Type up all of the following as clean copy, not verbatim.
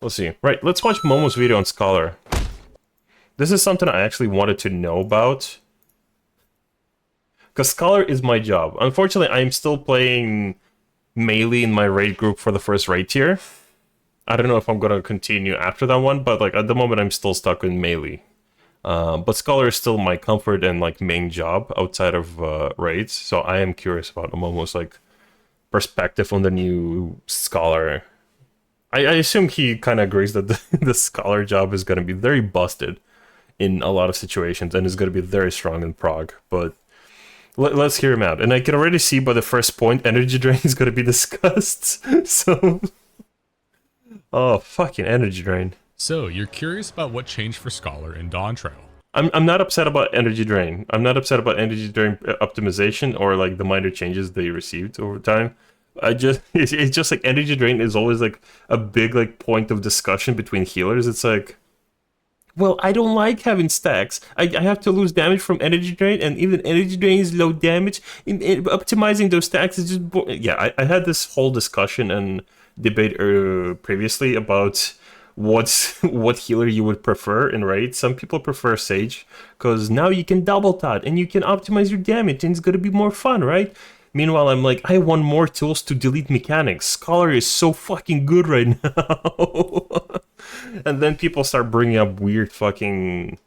We'll see. Right, let's watch Momo's video on Scholar. This is something I actually wanted to know about. Because Scholar is my job. Unfortunately, I'm still playing melee in my raid group for the first raid tier. I don't know if I'm gonna continue after that one, but like at the moment I'm still stuck in melee. But Scholar is still my comfort and like main job outside of raids, so I am curious about Momo's like perspective on the new Scholar. I assume he kind of agrees that the Scholar job is gonna be very busted in a lot of situations and is gonna be very strong in prog, but let's hear him out. And I can already see by the first point, energy drain is gonna be discussed. So, oh, fucking energy drain. So, you're curious about what changed for Scholar in Dawntrail. I'm not upset about energy drain. I'm not upset about energy drain optimization or like the minor changes they received over time. It's just like energy drain is always like a big like point of discussion between healers. It's like, well, I don't like having stacks. I have to lose damage from energy drain, and even energy drain is low damage. Optimizing those stacks is just yeah. I had this whole discussion and debate previously about what healer you would prefer in raid. Some people prefer Sage because now you can double tot and you can optimize your damage, and it's gonna be more fun, right? Meanwhile, I'm like, I want more tools to delete mechanics. Scholar is so fucking good right now. And then people start bringing up weird fucking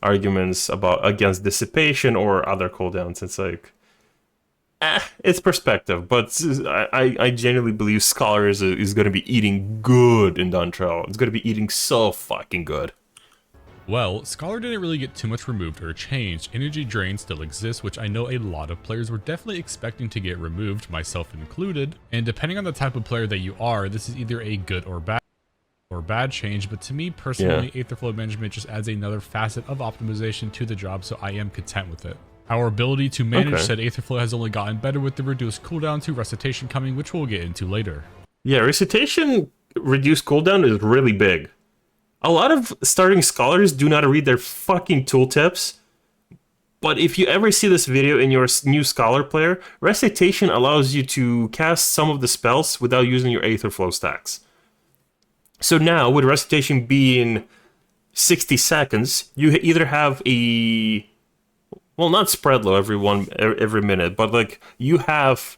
arguments against dissipation or other cooldowns. It's like, it's perspective, but I genuinely believe Scholar is going to be eating good in Dawntrail. It's going to be eating so fucking good. Well, Scholar didn't really get too much removed or changed. Energy Drain still exists, which I know a lot of players were definitely expecting to get removed, myself included. And depending on the type of player that you are, this is either a good or bad change, but to me personally, Aetherflow management just adds another facet of optimization to the job, so I am content with it. Our ability to manage said Aetherflow has only gotten better with the reduced cooldown to Recitation coming, which we'll get into later. Yeah, Recitation reduced cooldown is really big. A lot of starting scholars do not read their fucking tooltips, but if you ever see this video in your new Scholar player, Recitation allows you to cast some of the spells without using your Aetherflow stacks. So now, with Recitation being 60 seconds, you either have a... Well, not spread low every minute, but like, you have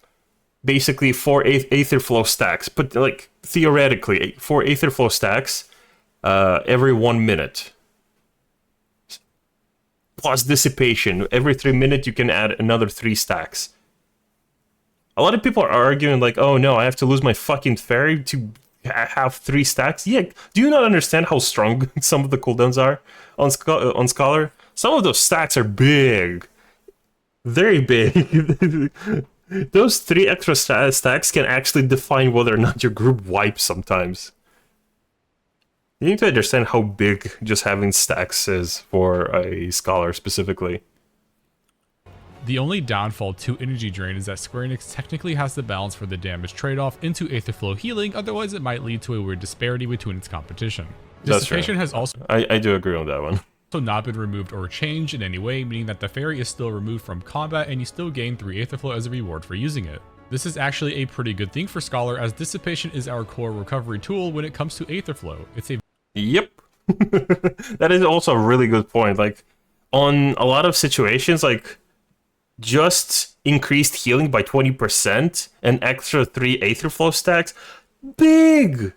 basically 4 Aetherflow stacks, but like, theoretically, 4 Aetherflow stacks every 1 minute. Plus dissipation. Every 3 minutes, you can add another 3 stacks. A lot of people are arguing like, oh no, I have to lose my fucking fairy to have 3 stacks. Yeah, do you not understand how strong some of the cooldowns are on Scholar? Some of those stacks are big. Very big. Those 3 extra stacks can actually define whether or not your group wipes sometimes. You need to understand how big just having stacks is for a Scholar specifically. The only downfall to Energy Drain is that Square Enix technically has the balance for the damage trade-off into Aetherflow healing, otherwise it might lead to a weird disparity between its competition. Dissipation has also I do agree on that one. not been removed or changed in any way, meaning that the fairy is still removed from combat and you still gain 3 Aetherflow as a reward for using it. This is actually a pretty good thing for Scholar, as Dissipation is our core recovery tool when it comes to Aetherflow. It's a Yep. That is also a really good point. Like, on a lot of situations, like, just increased healing by 20% and extra 3 Aetherflow stacks, big!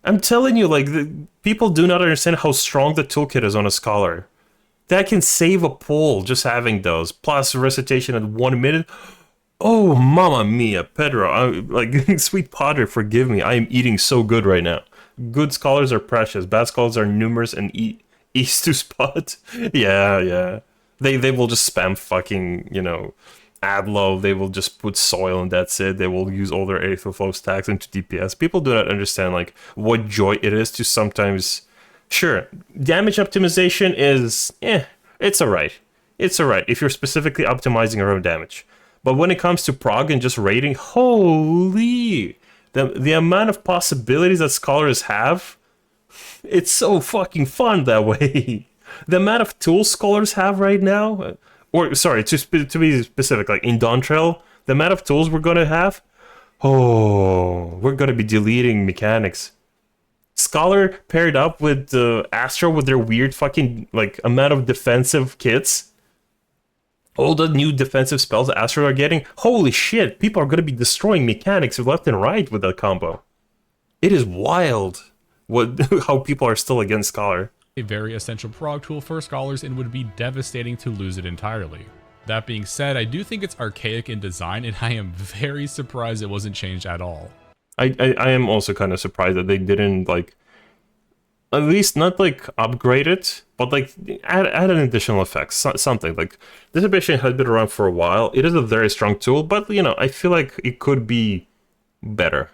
I'm telling you, like, people do not understand how strong the toolkit is on a Scholar. That can save a pull just having those. Plus Recitation at 1 minute. Oh, mamma mia, Pedro. Like, sweet Padre, forgive me. I am eating so good right now. Good Scholars are precious. Bad Scholars are numerous and easy to spot. Yeah. They will just spam fucking, add low. They will just put soil and that's it. They will use all their Aetherflow stacks into DPS. People do not understand like what joy it is to sometimes... Sure, damage optimization is... it's alright. It's alright if you're specifically optimizing around damage. But when it comes to prog and just raiding, holy... The amount of possibilities that Scholars have, it's so fucking fun that way. The amount of tools Scholars have right now, or sorry, to be specific, like in Dawntrail, the amount of tools we're gonna have, we're gonna be deleting mechanics. Scholar paired up with Astro with their weird fucking like amount of defensive kits. All the new defensive spells Astro are getting. Holy shit, people are gonna be destroying mechanics left and right with that combo. It is wild what how people are still against Scholar. A very essential prog tool for scholars and would be devastating to lose it entirely. That being said, I do think it's archaic in design, and I am very surprised it wasn't changed at all. I am also kind of surprised that they didn't like at least not like upgrade it, but like add an additional effect, something like Dissipation has been around for a while. It is a very strong tool, but you know I feel like it could be better.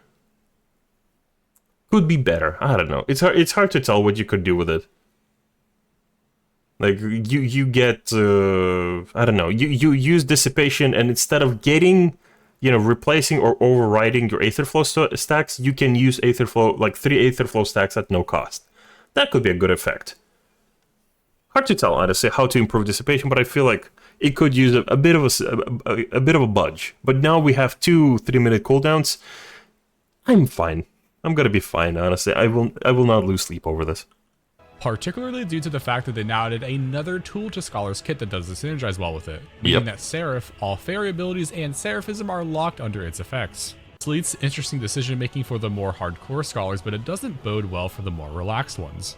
Could be better. I don't know. It's hard to tell what you could do with it. Like you get I don't know. You use Dissipation, and instead of getting replacing or overriding your Aetherflow stacks, you can use Aetherflow, like 3 Aetherflow stacks at no cost. That could be a good effect. Hard to tell, honestly, how to improve Dissipation, but I feel like it could use a bit of a bit of a budge. But now we have 2 3-minute cooldowns. I'm fine. I'm gonna be fine, honestly. I will not lose sleep over this. Particularly due to the fact that they now added another tool to Scholar's kit that does synergize well with it, meaning that Seraph, all fairy abilities, and Seraphism are locked under its effects. This leads to interesting decision making for the more hardcore Scholars, but it doesn't bode well for the more relaxed ones.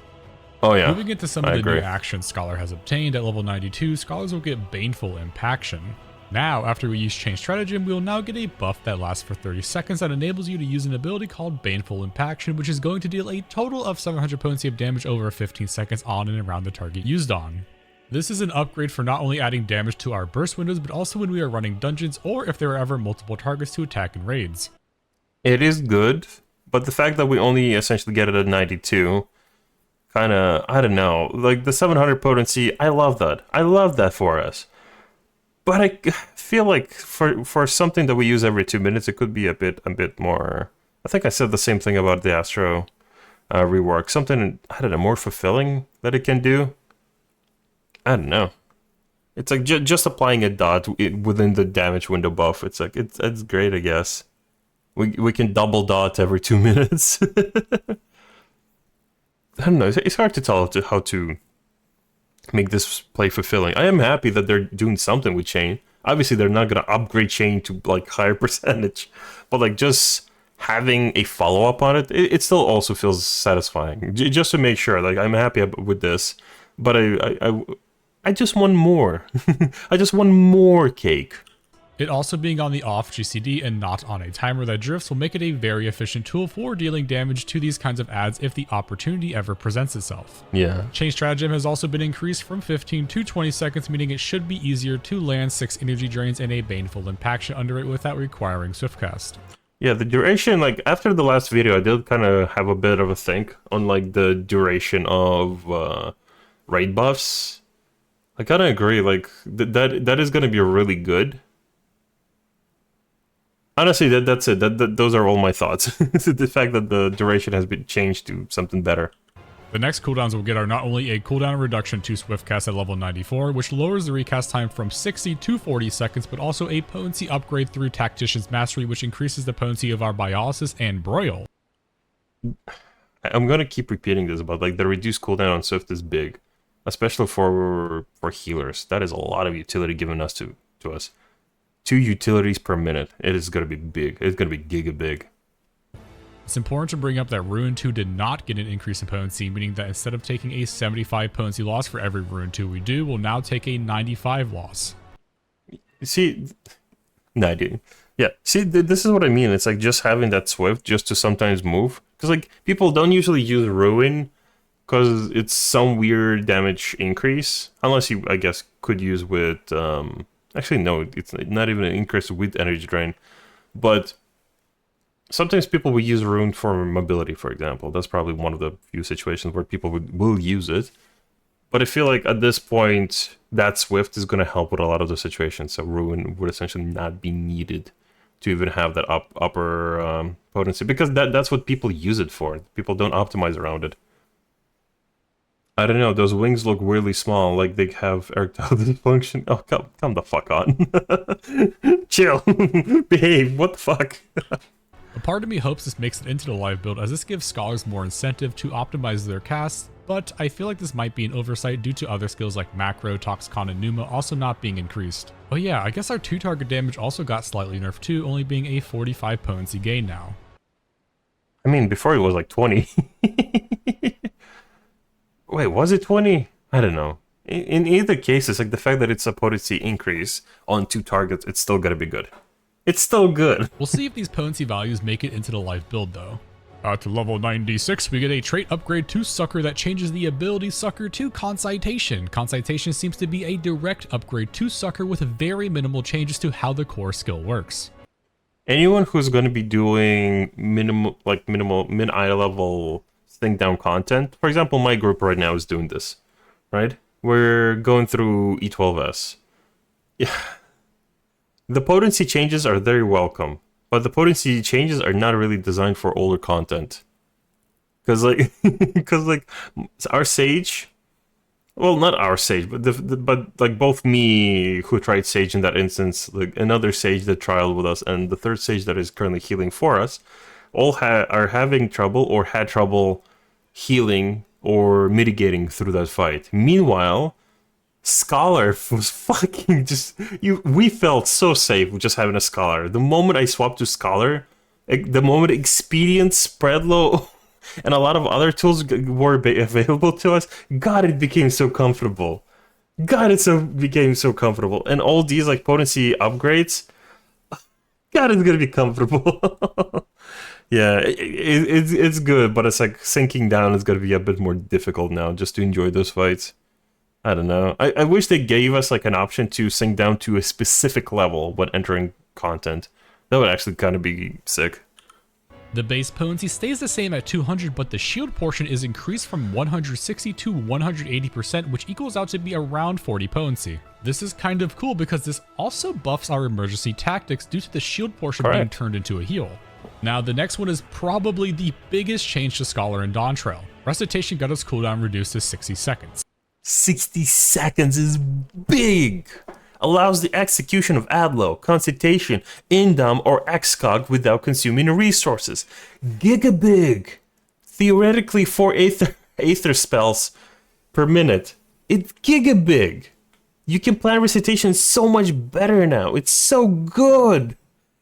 Oh yeah. Moving into some of the new actions Scholar has obtained at level 92, Scholars will get Baneful Impaction. Now, after we use Chain Stratagem, we will now get a buff that lasts for 30 seconds that enables you to use an ability called Baneful Impaction, which is going to deal a total of 700 potency of damage over 15 seconds on and around the target used on. This is an upgrade for not only adding damage to our burst windows, but also when we are running dungeons or if there are ever multiple targets to attack in raids. It is good, but the fact that we only essentially get it at 92, kinda, I don't know, like the 700 potency, I love that. I love that for us. But I feel like for something that we use every 2 minutes, it could be a bit more. I think I said the same thing about the Astro rework. Something, I don't know, more fulfilling that it can do. I don't know. It's like just applying a dot within the damage window buff. It's like it's great, I guess. We can double dot every 2 minutes. I don't know. It's hard to tell how to make this play fulfilling. I am happy that they're doing something with Chain. Obviously, they're not gonna upgrade Chain to like higher percentage, but like just having a follow up on it, it still also feels satisfying. Just to make sure, like I'm happy with this, but I just want more. I just want more cake. It also being on the off GCD and not on a timer that drifts will make it a very efficient tool for dealing damage to these kinds of adds if the opportunity ever presents itself. Yeah. Chain Stratagem has also been increased from 15 to 20 seconds, meaning it should be easier to land 6 energy drains and a Baneful Impaction under it without requiring Swiftcast. Yeah, the duration, like after the last video, I did kind of have a bit of a think on like the duration of raid buffs. I kind of agree, like that is going to be really good. Honestly, that's it. Those are all my thoughts. The fact that the duration has been changed to something better. The next cooldowns we'll get are not only a cooldown reduction to Swiftcast at level 94, which lowers the recast time from 60 to 40 seconds, but also a potency upgrade through Tactician's Mastery, which increases the potency of our Biolysis and Broil. I'm gonna keep repeating this, but like the reduced cooldown on Swift is big, especially for healers. That is a lot of utility given us to us. 2 utilities per minute. It is going to be big. It's going to be giga big. It's important to bring up that Ruin 2 did not get an increase in potency, meaning that instead of taking a 75 potency loss for every Ruin 2 we do, we'll now take a 95 loss. See, 90. Yeah, see, this is what I mean. It's like just having that Swift just to sometimes move. Because like people don't usually use Ruin because it's some weird damage increase. Unless you, I guess, could use with... Actually, no, it's not even an increase with energy drain. But sometimes people will use Rune for mobility, for example. That's probably one of the few situations where people will use it. But I feel like at this point, that Swift is going to help with a lot of the situations. So Rune would essentially not be needed to even have that upper potency. Because that's what people use it for. People don't optimize around it. I don't know, those wings look weirdly small, like they have erectile dysfunction. Oh, come the fuck on. Chill. Behave, what the fuck? A part of me hopes this makes it into the live build, as this gives scholars more incentive to optimize their casts, but I feel like this might be an oversight due to other skills like Macro, Toxicon, and Pneuma also not being increased. Oh yeah, I guess our 2 target damage also got slightly nerfed too, only being a 45 potency gain now. I mean, before it was like 20. Wait, was it 20? I don't know. In either case, it's like the fact that it's a potency increase on 2 targets, it's still gonna be good. It's still good. We'll see if these potency values make it into the live build though. At level 96, we get a trait upgrade to Sucker that changes the ability Sucker to Concitation. Concitation seems to be a direct upgrade to Sucker with very minimal changes to how the core skill works. Anyone who's going to be doing minimal mid-eye level think down content, for example, my group right now is doing this, right? We're going through E12S. Yeah. The potency changes are very welcome, but the potency changes are not really designed for older content. Because our Sage, well, not our Sage, but like both me who tried Sage in that instance, like another Sage that trialed with us, and the third Sage that is currently healing for us, all are having trouble or had trouble healing or mitigating through that fight. Meanwhile, Scholar was fucking we felt so safe with just having a Scholar. The moment I swapped to Scholar, the moment Expedient, Spreadlow, and a lot of other tools were available to us, God, it became so comfortable. God, became so comfortable. And all these like potency upgrades, God, it's gonna be comfortable. Yeah, it's good, but it's like sinking down is gonna be a bit more difficult now just to enjoy those fights. I don't know. I wish they gave us like an option to sink down to a specific level when entering content. That would actually kind of be sick. The base potency stays the same at 200, but the shield portion is increased from 160 to 180%, which equals out to be around 40 potency. This is kind of cool because this also buffs our emergency tactics due to the shield portion being turned into a heal. Now, the next one is probably the biggest change to Scholar and Dawntrail. Recitation got its cooldown reduced to 60 seconds. 60 seconds is big! Allows the execution of Adlo, Concitation, Indom, or Excog without consuming resources. Gigabig! Theoretically 4 Aether spells per minute. It's gigabig! You can plan Recitation so much better now. It's so good!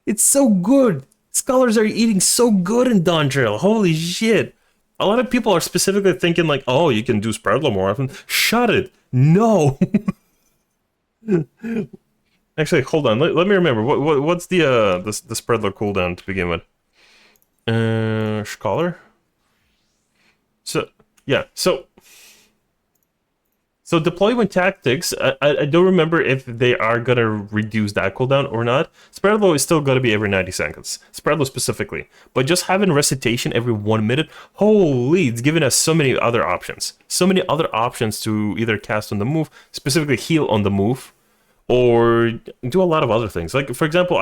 It's so good! Scholars are eating so good in Dawntrail. Holy shit! A lot of people are specifically thinking like, oh, you can do Spreadlow more often. Shut it! No! Actually, hold on. Let me remember. What's the Spreadlow cooldown to begin with? Scholar? So, yeah. So deployment tactics, I don't remember if they are going to reduce that cooldown or not. Spreadlow is still going to be every 90 seconds. Spreadlow specifically. But just having Recitation every 1 minute, holy, it's giving us so many other options. So many other options to either cast on the move, specifically heal on the move, or do a lot of other things. Like, for example,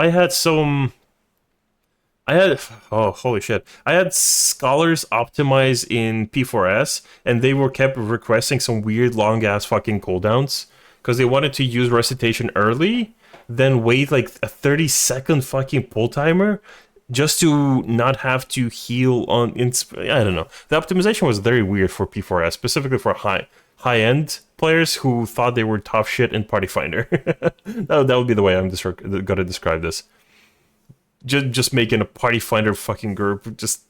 oh, holy shit. I had Scholars optimize in P4S, and they were kept requesting some weird long-ass fucking cooldowns, because they wanted to use Recitation early, then wait like a 30-second fucking pull timer, just to not have to heal on... I don't know. The optimization was very weird for P4S, specifically for high-end players who thought they were tough shit in Party Finder. that would be the way I'm gonna describe this. Just making a Party Finder fucking group, just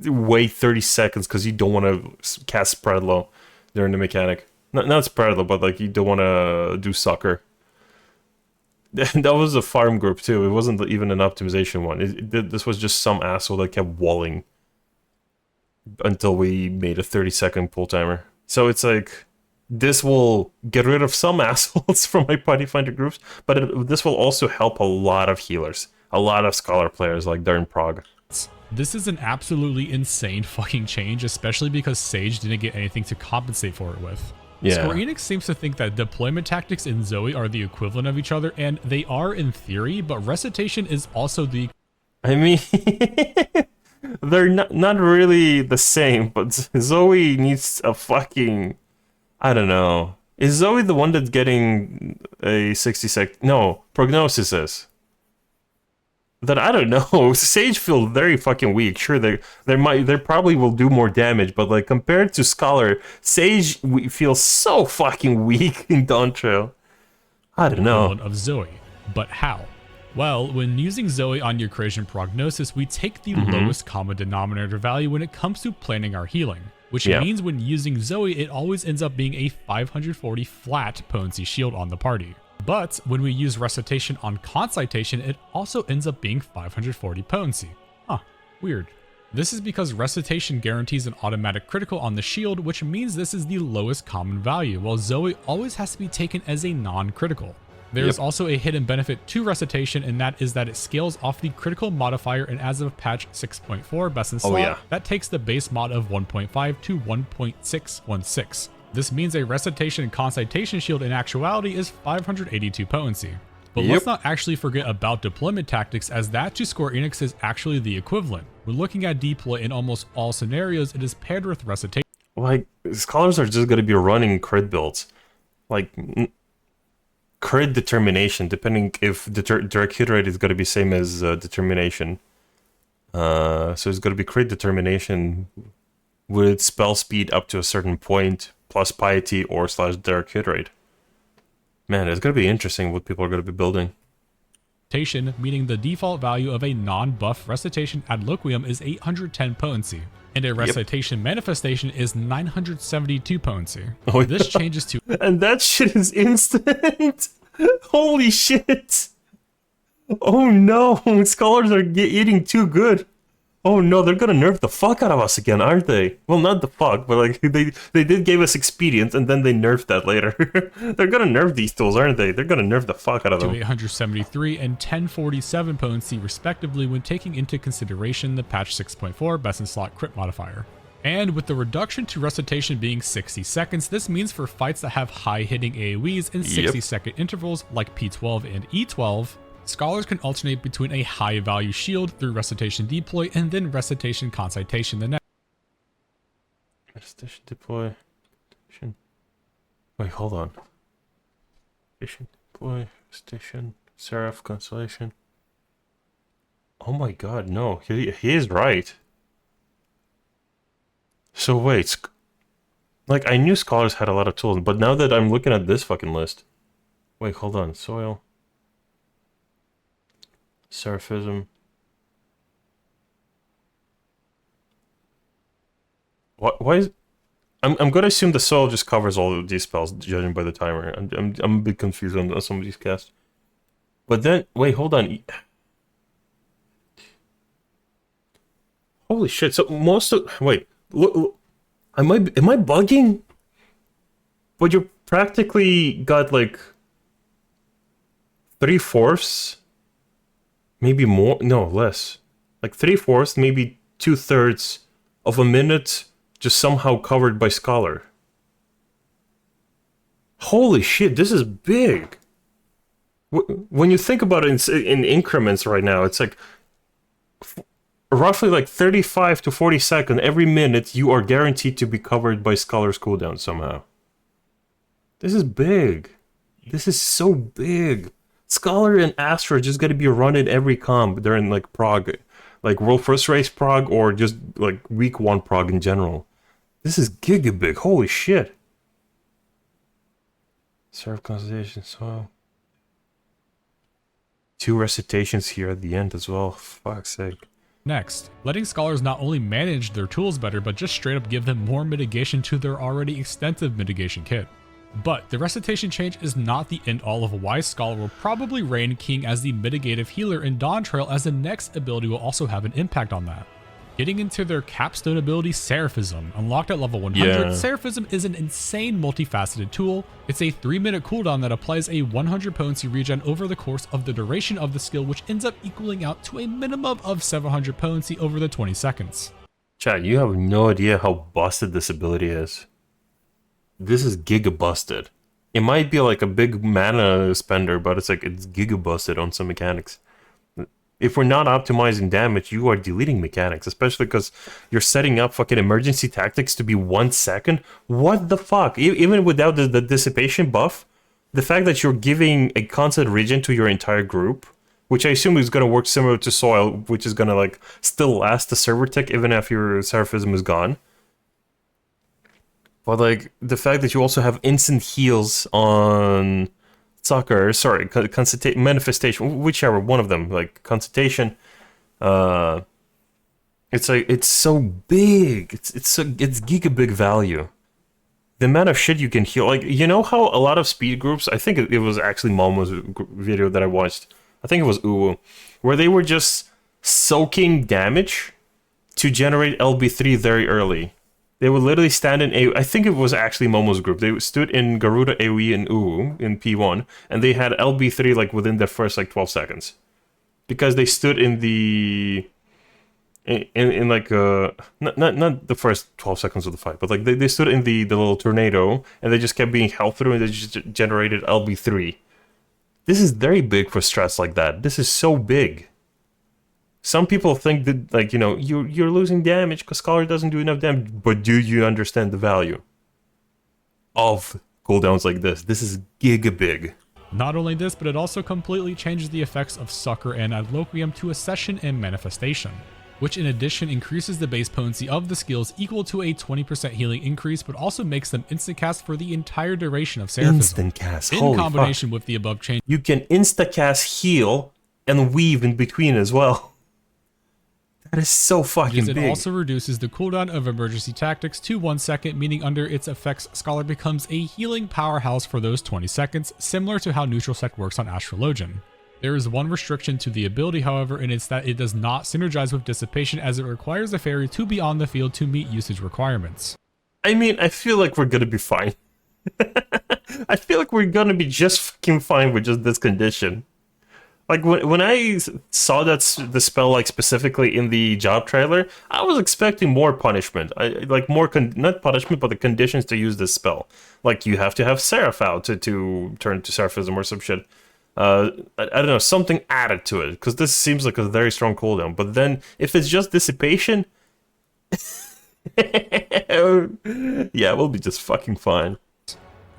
wait 30 seconds because you don't want to cast Spreadlow during the mechanic. Not Spreadlow, but like you don't want to do Sucker. That was a farm group too. It wasn't even an optimization one. This was just some asshole that kept walling until we made a 30-second pull timer. So it's like, this will get rid of some assholes from my Party Finder groups, but this will also help a lot of healers. A lot of Scholar players like Darn Prog. This is an absolutely insane fucking change, especially because Sage didn't get anything to compensate for it with. Yeah. Square Enix seems to think that deployment tactics and Zoe are the equivalent of each other, and they are in theory, but Recitation is also the... I mean, they're not really the same, but Zoe needs a fucking... I don't know. Is Zoe the one that's getting a 60-sec... No, Prognosis is. that I don't know. Sage feel very fucking weak. Sure, they probably will do more damage, but like compared to Scholar, Sage feels so fucking weak in Dawntrail. I don't know. Equivalent of Zoe. But how? Well, when using Zoe on your creation prognosis, we take the lowest common denominator value when it comes to planning our healing, which means when using Zoe, it always ends up being a 540 flat potency shield on the party. But when we use Recitation on Concitation, it also ends up being 540 potency. Huh, weird. This is because Recitation guarantees an automatic critical on the shield, which means this is the lowest common value, while Zoe always has to be taken as a non-critical. There is also a hidden benefit to Recitation, and that is that it scales off the critical modifier, and as of patch 6.4 best in slot, that takes the base mod of 1.5 to 1.616. This means a Recitation Concitation shield in actuality is 582 potency. But let's not actually forget about deployment tactics, as that to Square Enix is actually the equivalent. When looking at deploy in almost all scenarios, it is paired with Recitation. Like, Scholars are just going to be running crit builds. Like, crit determination, depending if the direct hit rate is going to be same as determination. So it's going to be crit determination with spell speed up to a certain point, plus piety or / direct hit rate. Man, it's going to be interesting what people are going to be building. Meaning the default value of a non-buff Recitation ad loquium is 810 potency, and a Recitation manifestation is 972 potency. Oh, this changes to... And that shit is instant! Holy shit! Oh no, Scholars are eating too good. Oh no, they're gonna nerf the fuck out of us again, aren't they? Well, not the fuck, but like, they did give us experience, and then they nerfed that later. They're gonna nerf these tools, aren't they? They're gonna nerf the fuck out of them. To 873 and 1047 potency respectively when taking into consideration the patch 6.4 best in slot crit modifier. And with the reduction to Recitation being 60 seconds, this means for fights that have high hitting AoEs in 60-second intervals like P12 and E12, Scholars can alternate between a high value shield through Recitation deploy and then Recitation Concitation the next. Recitation deploy. Wait, hold on. Recitation deploy. Recitation. Seraph Constellation. Oh my god, no. He is right. So wait. Like, I knew Scholars had a lot of tools, but now that I'm looking at this fucking list. Wait, hold on. Soil. Seraphism. Why is... I'm gonna assume the soul just covers all of these spells, judging by the timer. I'm a bit confused on some of these casts. But then, wait, hold on. Holy shit! So most of... Wait, look, am I bugging? But you practically got like 3/4. Maybe more, no, less. Like 3/4, maybe 2/3 of a minute just somehow covered by Scholar. Holy shit, this is big. When you think about it in increments right now, it's like roughly like 35 to 40 seconds every minute you are guaranteed to be covered by Scholar's cooldown somehow. This is big. This is so big. Scholar and Astra just gotta be running every comp during like prog, like World First Race prog, or just like week 1 prog in general. This is giga big. Holy shit. Serve Constellation, so 2 recitations here at the end as well. Fuck's sake. Next, letting Scholars not only manage their tools better, but just straight up give them more mitigation to their already extensive mitigation kit. But the Recitation change is not the end-all of why Scholar will probably reign king as the mitigative healer in Dawntrail, as the next ability will also have an impact on that. Getting into their capstone ability, Seraphism. Unlocked at level 100, Seraphism is an insane multifaceted tool. It's a 3-minute cooldown that applies a 100 potency regen over the course of the duration of the skill, which ends up equaling out to a minimum of 700 potency over the 20 seconds. Chad, you have no idea how busted this ability is. This is giga busted. It might be like a big mana spender, but it's giga busted on some mechanics. If we're not optimizing damage, you are deleting mechanics, especially because you're setting up fucking emergency tactics to be 1 second. What the fuck? Even without the dissipation buff, the fact that you're giving a constant regen to your entire group which I assume is going to work similar to Soil, which is going to like still last the server tick even if your Seraphism is gone. But like the fact that you also have instant heals on Manifestation, whichever one of them, like Consultation, it's like it's so big. It's giga big value. The amount of shit you can heal, like, you know how a lot of speed groups, I think it was actually Momo's video that I watched, I think it was Uwu, where they were just soaking damage to generate LB3 very early. They would literally stand in I think it was actually Momo's group. They stood in Garuda, AoE, and Uwu in P1, and they had LB3 like within the first like 12 seconds. Because they stood in the... In like not the first 12 seconds of the fight, but like they stood in the little tornado and they just kept being held through and they just generated LB3. This is very big for strats like that. This is so big. Some people think that, like, you know, you're losing damage because Scholar doesn't do enough damage, but do you understand the value of cooldowns like this? This is giga big. Not only this, but it also completely changes the effects of Sucker and Adloquium to Accession and Manifestation, which in addition increases the base potency of the skills equal to a 20% healing increase, but also makes them instant cast for the entire duration of Seraphism. Instant cast, in holy combination fuck. with the above change. You can insta cast, heal, and weave in between as well. That is so fucking big. It also reduces the cooldown of emergency tactics to 1 second, meaning under its effects, Scholar becomes a healing powerhouse for those 20 seconds, similar to how Neutral Sect works on Astrologian. There is one restriction to the ability, however, and it's that it does not synergize with Dissipation, as it requires a fairy to be on the field to meet usage requirements. I mean, I feel like we're gonna be fine. I feel like we're gonna be just fucking fine with just this condition. Like, when I saw that the spell, like, specifically in the job trailer, I was expecting more punishment. Like, more, not punishment, but the conditions to use this spell. Like, you have to have Seraph out to turn to Seraphism or some shit. I don't know, something added to it, because this seems like a very strong cooldown. But then, if it's just Dissipation, yeah, we'll be just fucking fine.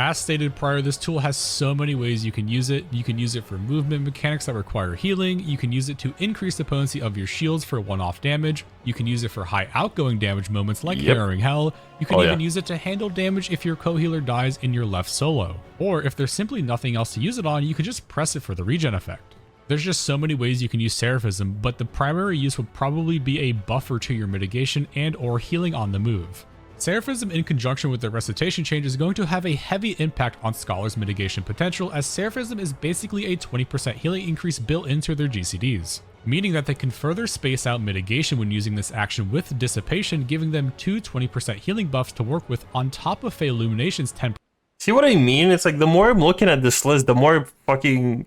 As stated prior, this tool has so many ways you can use it. You can use it for movement mechanics that require healing. You can use it to increase the potency of your shields for one-off damage. You can use it for high outgoing damage moments like Harrowing Hell. You can even use it to handle damage if your co-healer dies in your left solo. Or if there's simply nothing else to use it on, you can just press it for the regen effect. There's just so many ways you can use Seraphism, but the primary use would probably be a buffer to your mitigation and or healing on the move. Seraphism in conjunction with the Recitation change is going to have a heavy impact on Scholar's mitigation potential, as Seraphism is basically a 20% healing increase built into their GCDs, meaning that they can further space out mitigation when using this action with Dissipation, giving them two 20% healing buffs to work with on top of Fey Illumination's 10%. See what I mean? It's like, the more I'm looking at this list, the more fucking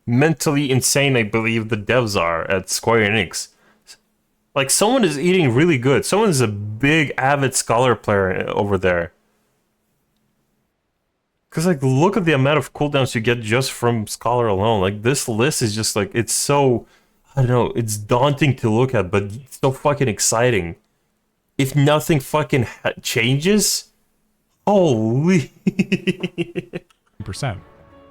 mentally insane I believe the devs are at Square Enix. Like, someone is eating really good. Someone is a big, avid Scholar player over there. Because, like, look at the amount of cooldowns you get just from Scholar alone. Like, this list is just, like, it's so... I don't know, it's daunting to look at, but it's so fucking exciting. If nothing fucking changes... Holy...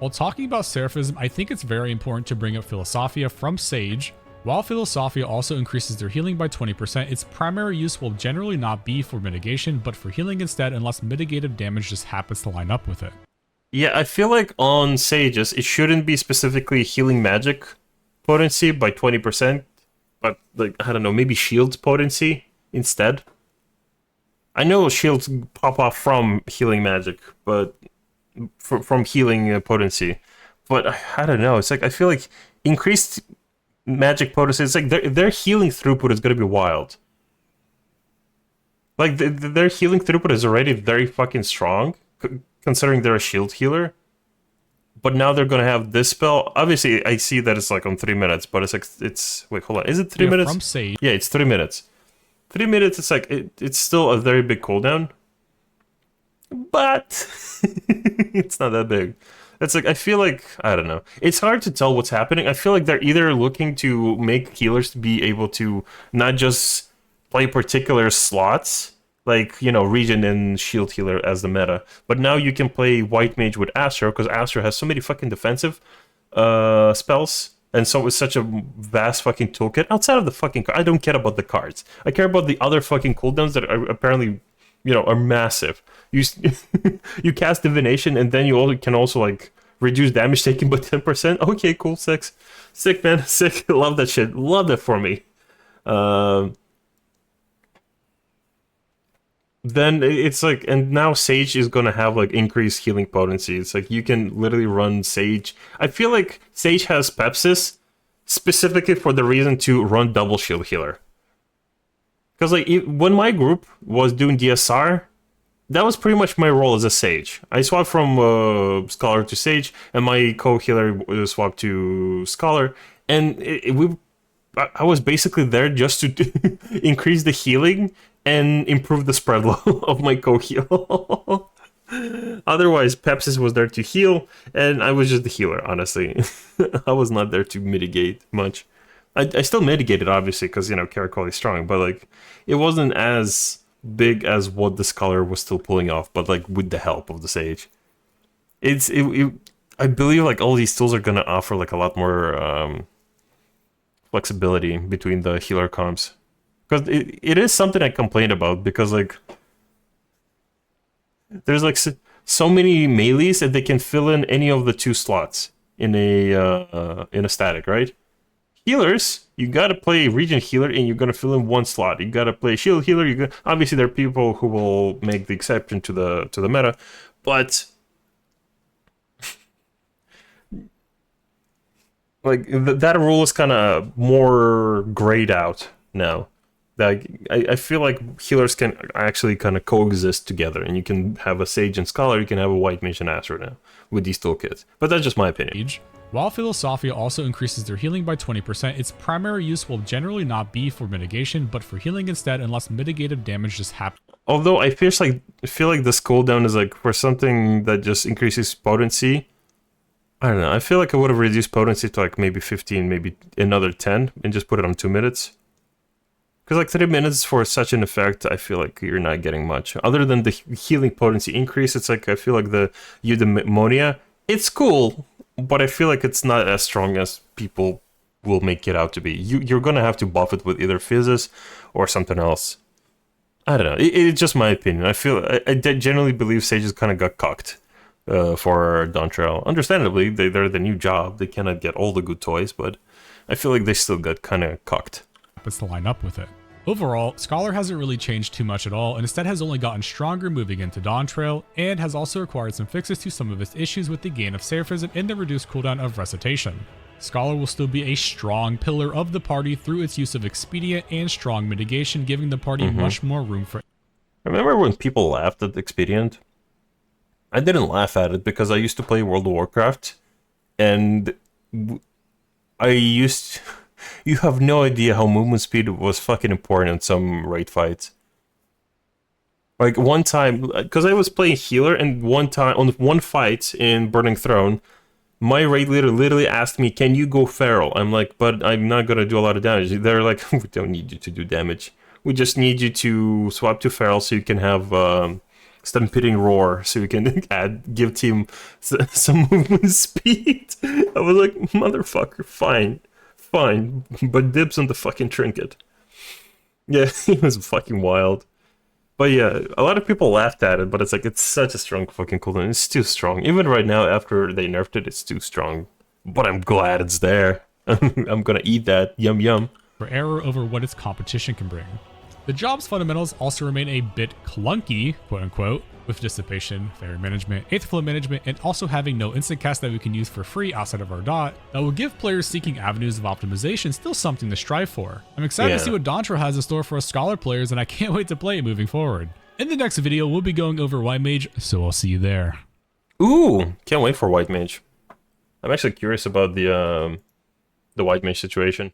While talking about Seraphism, I think it's very important to bring up Philosophia from Sage. While Philosophia also increases their healing by 20%, its primary use will generally not be for mitigation, but for healing instead, unless mitigative damage just happens to line up with it. Yeah, I feel like on Sages, it shouldn't be specifically healing magic potency by 20%, but, like, I don't know, maybe shields potency instead. I know shields pop off from healing magic, but from healing potency, but I don't know, it's like, I feel like increased magic potency, it's like their healing throughput is going to be wild. Like, their healing throughput is already very fucking strong, considering they're a shield healer. But now they're going to have this spell. Obviously, I see that it's like on 3 minutes, but it's like, it's... Wait, hold on. Is it 3 minutes? From Sage. Yeah, it's 3 minutes. 3 minutes, it's like, it's still a very big cooldown. But it's not that big. It's like, I feel like, I don't know. It's hard to tell what's happening. I feel like they're either looking to make healers to be able to not just play particular slots, like, you know, regen and shield healer as the meta, but now you can play White Mage with Astro, because Astro has so many fucking defensive spells And so it's such a vast fucking toolkit outside of the fucking card. I don't care about the cards. I care about the other fucking cooldowns that are apparently, are massive. You you cast divination, and then you can also like reduce damage taken by 10%. Okay, cool, sick, man, sick. Love that shit. Love that for me. Then it's like, and now Sage is gonna have like increased healing potency. It's like you can literally run Sage. I feel like Sage has Pepsis specifically for the reason to run double shield healer. Because like when my group was doing DSR, that was pretty much my role as a Sage. I swapped from Scholar to Sage, and my co-healer swapped to Scholar, and I was basically there just to increase the healing and improve the spread of my co-heal. Otherwise, Pepsis was there to heal, and I was just the healer, honestly. I was not there to mitigate much. I still mitigated, obviously, because, Caracol is strong, but, like, it wasn't as big as what the Scholar was still pulling off, but, like, with the help of the Sage. I believe, like, all these tools are going to offer, like, a lot more flexibility between the healer comps. Because it is something I complained about, because, like, there's, like, so many melees that they can fill in any of the 2 slots in a static, right? Healers, you gotta play Regent Healer, and you're gonna fill in 1 slot. You gotta play Shield Healer. Obviously, there are people who will make the exception to the meta, but like that rule is kind of more grayed out now. Like, I feel like healers can actually kind of coexist together, and you can have a Sage and Scholar, you can have a White Mage and Astro now with these toolkits. But that's just my opinion. While Philosophia also increases their healing by 20%, its primary use will generally not be for mitigation, but for healing instead, unless mitigative damage just happens. Although I feel like this cooldown is like for something that just increases potency. I don't know. I feel like I would have reduced potency to like maybe 15, maybe another 10, and just put it on 2 minutes. Because like 3 minutes for such an effect, I feel like you're not getting much. Other than the healing potency increase, it's like I feel like the eudaimonia, it's cool, but I feel like it's not as strong as people will make it out to be. You're gonna have to buff it with either Physis or something else. I don't know. It's just my opinion. I generally believe Sages kind of got cocked for Dawntrail. Understandably, they're the new job. They cannot get all the good toys, but I feel like they still got kind of cocked. To line up with it. Overall, Scholar hasn't really changed too much at all, and instead has only gotten stronger moving into Dawntrail, and has also acquired some fixes to some of its issues with the gain of Seraphism and the reduced cooldown of Recitation. Scholar will still be a strong pillar of the party through its use of Expedient and strong mitigation, giving the party much more room for... Remember when people laughed at Expedient? I didn't laugh at it because I used to play World of Warcraft, and you have no idea how movement speed was fucking important in some raid fights. Like one time, because I was playing healer, and one time on one fight in Burning Throne, my raid leader literally asked me, "Can you go feral?" I'm like, "But I'm not gonna do a lot of damage." They're like, "We don't need you to do damage. We just need you to swap to feral so you can have stampeding roar, so you can give team some movement speed." I was like, "Motherfucker, fine, but dibs on the fucking trinket." Yeah, it was fucking wild. But yeah, a lot of people laughed at it, but it's like, it's such a strong fucking cooldown. It's too strong. Even right now, after they nerfed it, it's too strong. But I'm glad it's there. I'm gonna eat that. Yum yum. For error over what its competition can bring. The job's fundamentals also remain a bit clunky, quote unquote, with Dissipation, Fairy Management, Aetherflow Management, and also having no instant cast that we can use for free outside of our dot, that will give players seeking avenues of optimization still something to strive for. I'm excited to see what Dawntrail has in store for us Scholar players, and I can't wait to play it moving forward. In the next video, we'll be going over White Mage, so I'll see you there. Ooh, can't wait for White Mage. I'm actually curious about the White Mage situation.